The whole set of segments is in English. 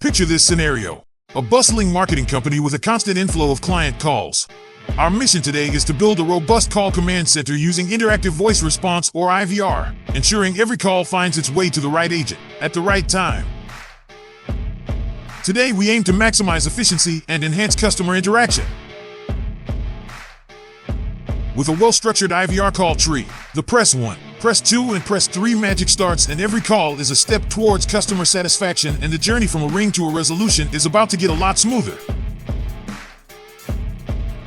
Picture this scenario: a bustling marketing company with a constant inflow of client calls. Our mission today is to build a robust call command center using interactive voice response, or IVR, ensuring every call finds its way to the right agent at the right time. Today, we aim to maximize efficiency and enhance customer interaction. With a well-structured IVR call tree, the press 1, press 2, and press 3 magic starts, and every call is a step towards customer satisfaction, and the journey from a ring to a resolution is about to get a lot smoother.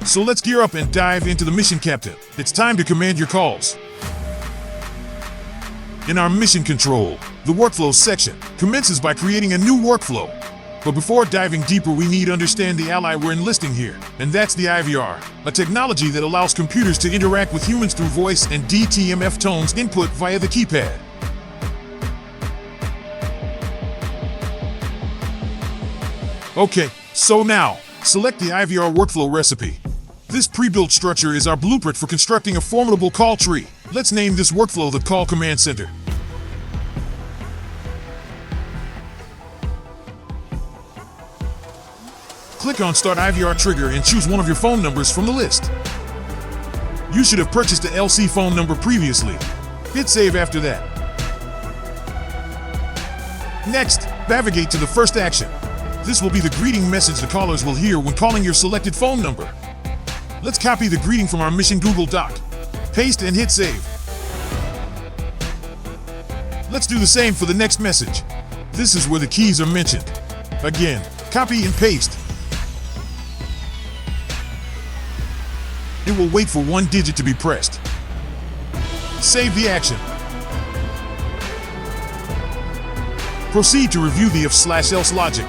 So let's gear up and dive into the mission, Captain. It's time to command your calls. In our mission control, the workflow section commences by creating a new workflow. But before diving deeper, we need to understand the ally we're enlisting here, and that's the IVR, a technology that allows computers to interact with humans through voice and DTMF tones input via the keypad. Okay, so now, select the IVR workflow recipe. This pre-built structure is our blueprint for constructing a formidable call tree. Let's name this workflow the Call Command Center. Click on Start IVR Trigger and choose one of your phone numbers from the list. You should have purchased a LC phone number previously. Hit save after that. Next, navigate to the first action. This will be the greeting message the callers will hear when calling your selected phone number. Let's copy the greeting from our Mission Google Doc. Paste and hit save. Let's do the same for the next message. This is where the keys are mentioned. Again, copy and paste. It will wait for one digit to be pressed. Save the action. Proceed to review the if/else logic.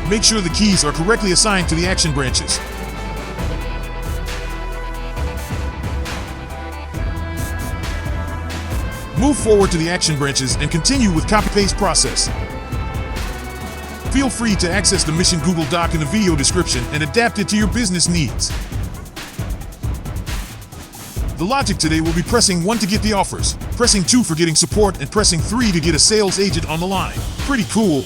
Make sure the keys are correctly assigned to the action branches. Move forward to the action branches and continue with copy-paste process. Feel free to access the Mission Google Doc in the video description and adapt it to your business needs. The logic today will be pressing 1 to get the offers, pressing 2 for getting support, and pressing 3 to get a sales agent on the line. Pretty cool.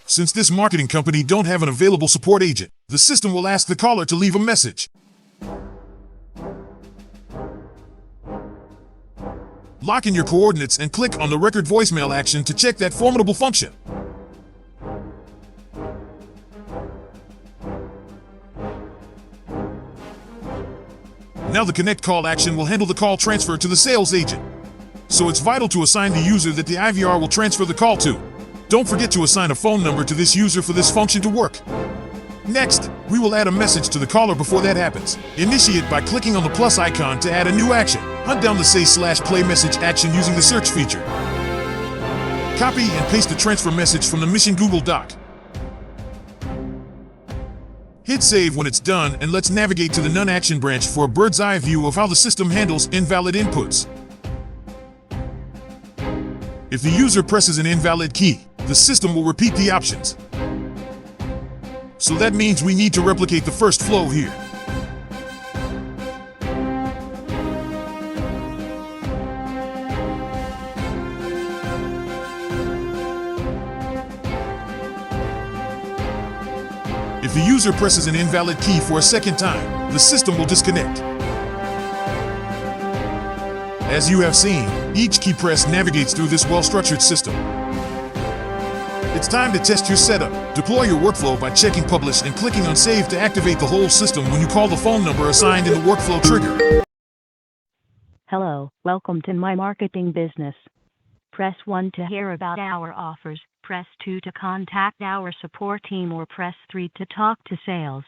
Since this marketing company don't have an available support agent, the system will ask the caller to leave a message. Lock in your coordinates and click on the record voicemail action to check that formidable function. Now the connect call action will handle the call transfer to the sales agent. So it's vital to assign the user that the IVR will transfer the call to. Don't forget to assign a phone number to this user for this function to work. Next, we will add a message to the caller before that happens. Initiate by clicking on the plus icon to add a new action. Hunt down the say/play message action using the search feature. Copy and paste the transfer message from the Mission Google Doc. Hit save when it's done, and let's navigate to the None Action branch for a bird's eye view of how the system handles invalid inputs. If the user presses an invalid key, the system will repeat the options. So that means we need to replicate the first flow here. If the user presses an invalid key for a second time, the system will disconnect. As you have seen, each key press navigates through this well-structured system. It's time to test your setup. Deploy your workflow by checking Publish and clicking on Save to activate the whole system when you call the phone number assigned in the workflow trigger. Hello, welcome to my marketing business. Press 1 to hear about our offers, press 2 to contact our support team, or press 3 to talk to sales.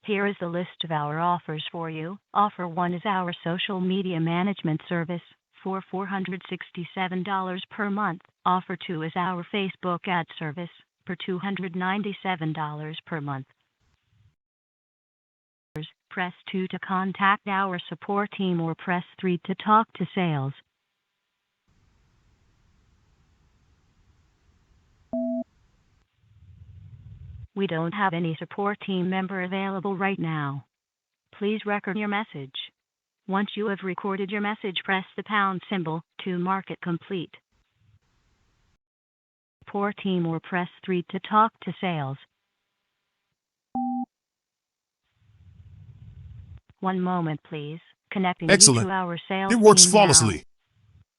Here is the list of our offers for you. Offer 1 is our social media management service for $467 per month. Offer 2 is our Facebook ad service for $297 per month. Press 2 to contact our support team, or press 3 to talk to sales. We don't have any support team member available right now. Please record your message. Once you have recorded your message, press the pound symbol to mark it complete. For team or press 3 to talk to sales. One moment, please. Connecting Excellent. you to our sales It works team flawlessly.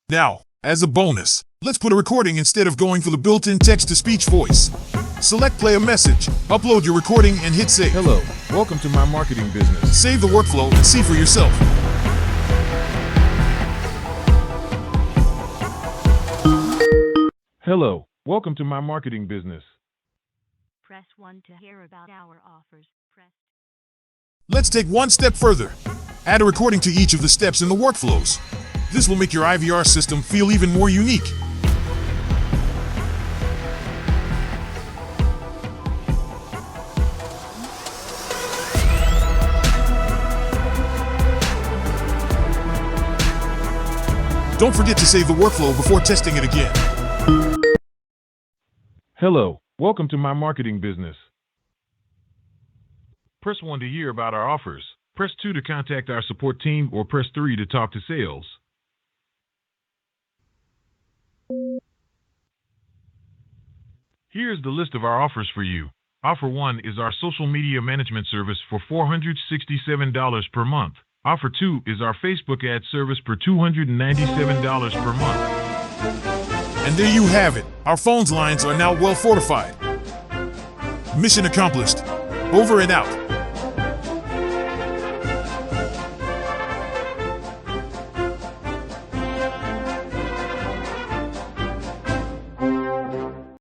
Now, as a bonus, let's put a recording instead of going for the built-in text-to-speech voice. Select play a message, upload your recording, and hit save. Hello, welcome to my marketing business. Save the workflow and see for yourself. Hello, welcome to my marketing business. Press 1 to hear about our offers. Let's take one step further. Add a recording to each of the steps in the workflows. This will make your IVR system feel even more unique. Don't forget to save the workflow before testing it again. Hello, welcome to my marketing business. Press 1 to hear about our offers. Press 2 to contact our support team, or press 3 to talk to sales. Here's the list of our offers for you. Offer 1 is our social media management service for $467 per month. Offer 2 is our Facebook ad service for $297 per month. And there you have it. Our phone's lines are now well fortified. Mission accomplished. Over and out.